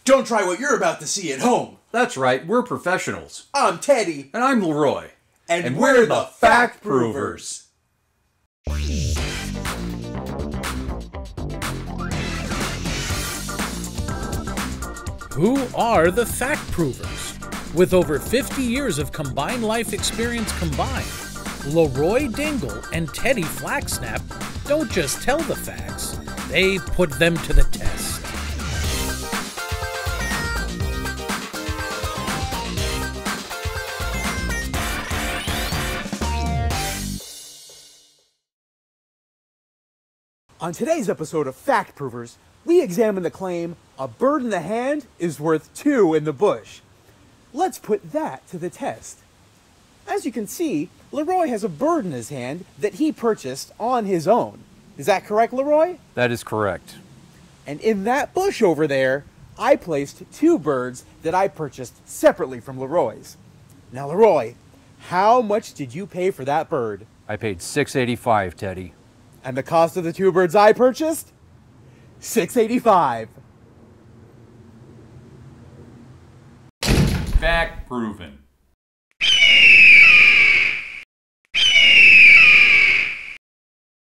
Don't try what you're about to see at home. That's right, we're professionals. I'm Teddy. And I'm Leroy. And we're the FactProvers. Who are the FactProvers? With over 50 years of combined life experience combined, Leroy Dingle and Teddy Flaxsnap don't just tell the facts, they put them to the test. On today's episode of FactProvers, we examine the claim, a bird in the hand is worth two in the bush. Let's put that to the test. As you can see, Leroy has a bird in his hand that he purchased on his own. Is that correct, Leroy? That is correct. And in that bush over there, I placed two birds that I purchased separately from Leroy's. Now, Leroy, how much did you pay for that bird? I paid $6.85, Teddy. And the cost of the two birds I purchased? $6.85. Fact proven.